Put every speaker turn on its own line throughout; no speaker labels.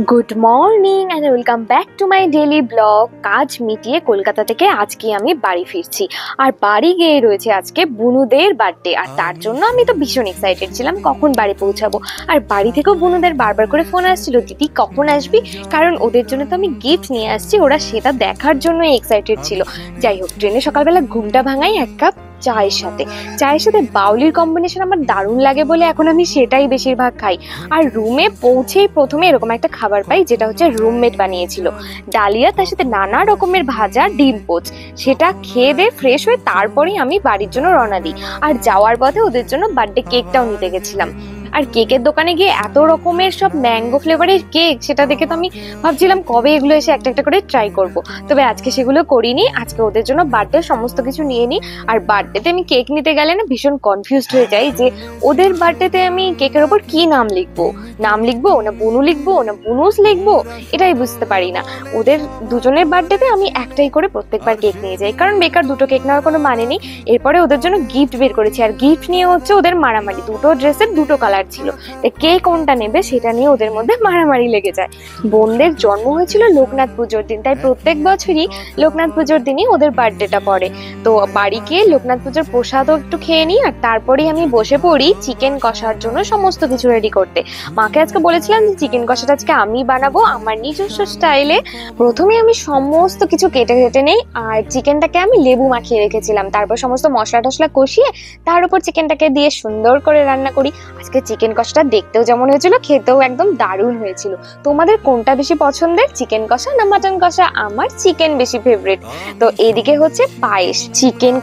Good morning and welcome back to my daily blog. কাজ মিটিয়ে কলকাতা থেকে আজকে আমি বাড়ি ফিরছি, আর বাড়ি গিয়ে রয়েছে আজকে বুনুদের বার্থডে, আর তার জন্য আমি তো ভীষণ এক্সাইটেড ছিলাম কখন বাড়ি পৌঁছাবো। আর বাড়ি থেকেও বুনুদের বারবার করে ফোন আসছিল, দিদি কখন আসবি, কারণ ওদের জন্য তো আমি গিফট নিয়ে আসছি, ওরা সেটা দেখার জন্য এক্সাইটেড ছিল। যাই হোক, ট্রেনে সকালবেলা ঘুমটা ভাঙাই এক কাপ চায়ের সাথে বাউলির কম্বিনেশন আমার দারুণ লাগে বলে এখন আমি সেটাই বেশিরভাগ খাই। আর রুমে পৌঁছেই প্রথমে এরকম একটা খাবার পাই, যেটা হচ্ছে রুমমেট বানিয়েছিল, ডালিয়া, তার সাথে নানা রকমের ভাজা, ডিম পোচ। সেটা খেয়ে দিয়ে ফ্রেশ হয়ে তারপরেই আমি বাড়ির জন্য রওনা দিই। আর যাওয়ার পথে ওদের জন্য বার্থডে কেকটাও নিতে গেছিলাম। আর কেকের দোকানে গিয়ে এত রকমের সব ম্যাঙ্গো ফ্লেভারের কেক, সেটা দেখে তো আমি ভাবছিলাম কবে এগুলো এসে একটা একটা করে ট্রাই করব। তবে আজকে সেগুলো করিনি, আজকে ওদের জন্য বার্থডে সমস্ত কিছু নিয়ে নিই। আর বার্থডেতে আমি কেক নিতে গেলে না ভীষণ কনফিউজড হয়ে যাই যে ওদের বার্থডেতে আমি কেকের ওপর কি নাম লিখবো না বুনু লিখবো না বুনুস লিখবো, এটাই বুঝতে পারি না। ওদের দুজনের বার্থডেতে আমি একটাই করে প্রত্যেকবার কেক নিয়ে যাই, কারণ বেকার দুটো কেক নেওয়ার কোনো মানে নেই। এরপরে ওদের জন্য গিফট বের করেছি, আর গিফট নিয়ে হচ্ছে ওদের মারামারি। দুটো ড্রেসের দুটো কালার ছিল, কে কোনটা নেবে সেটা নিয়ে ওদের মধ্যে মারামারি লেগে যায়। বোনদের জন্ম হয়েছিল লোকনাথ পুজোর দিন, তাই প্রত্যেক বছরই লোকনাথ পুজোর দিনই ওদের বার্থডেটা পড়ে। তো বাড়ি গিয়ে লোকনাথ পুজোর প্রসাদও একটু খেয়ে নিই, আর তারপরেই আমি বসে পড়ি চিকেন কষার জন্য সমস্ত কিছু রেডি করতে। মাকে আজকে বলেছিলাম যে চিকেন কষাটা আজকে আমি বানাবো আমার নিজস্ব স্টাইলে। প্রথমে আমি সমস্ত কিছু কেটে কেটে নেই, আর চিকেনটাকে আমি লেবু মাখিয়ে রেখেছিলাম। তারপর সমস্ত মশলা টশলা কষিয়ে তার উপর চিকেনটাকে দিয়ে সুন্দর করে রান্না করি। আজকে চিকেন কষাটা দেখতেও যেমন হয়েছিল, খেতেও একদম দারুণ হয়েছিল। তোমাদের কোনটা বেশি পছন্দের, চিকেন কষা না মাটন কষা? আমার চিকেন বেশি ফেভারিট। তো এদিকে হচ্ছে পায়েস, চিকেন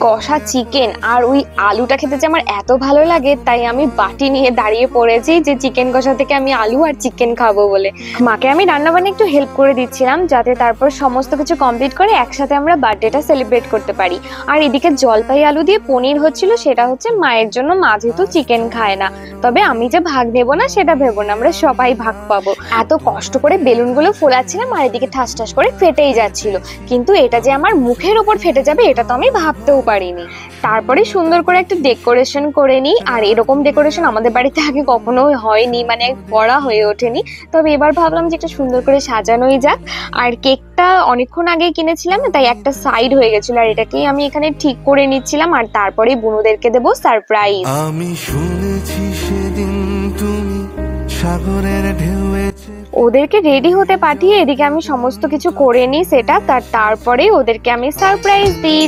কষা চিকেন আর ওই আলুটা খেতে যে আমার এত ভালো লাগে, তাই আমি বাটি নিয়ে দাঁড়িয়ে পড়েছি যে চিকেন কষা থেকে আমি আলু আর চিকেন খাবো বলে। মাকে আমি রান্নাবান্না একটু হেল্প করে দিচ্ছিলাম, যাতে তারপর সমস্ত কিছু কমপ্লিট করে একসাথে আমরা বার্থডেটা সেলিব্রেট করতে পারি। আর এদিকে জলপাই আলু দিয়ে পনির হচ্ছিল, সেটা হচ্ছে মায়ের জন্য। মা যেহেতু চিকেন খায় না, তবে আমি যে ভাগ নেবো না সেটা ভেবো না, আমরা সবাই ভাগ পাবো। এত কষ্ট করে বেলুনগুলো ফোলাচ্ছিলাম, আর এদিকে ঠাস ঠাস করে ফেটেই যাচ্ছিল, কিন্তু এটা যে আমার মুখের ওপর ফেটে যাবে এটা তো আমি ভাবতেও পারিনি। তারপরে সুন্দর করে একটা ডেকোরেশন করে নিই, আর এরকম ডেকোরেশন আমাদের বাড়িতে আগে কখনো হয়নি, মানে করা হয়ে ওঠেনি। তবে এবার ভাবলাম যে একটা সুন্দর করে সাজানোই যাক। আর কেকটা অনেকক্ষণ আগে কিনেছিলাম, তাই একটা সাইড হয়ে গেছিল, আর এটাকেই আমি এখানে ঠিক করে নিচ্ছিলাম। আর তারপরে বুনুদেরকে দেবো সারপ্রাইজ।
আমি শুনেছি সেদিন তুমি সাগরের ঢেউয়ে।
ওদেরকে রেডি হতে পাঠিয়ে এদিকে আমি সমস্ত কিছু করে নিই সেটা, তারপরে ওদেরকে আমি সারপ্রাইজ দিই।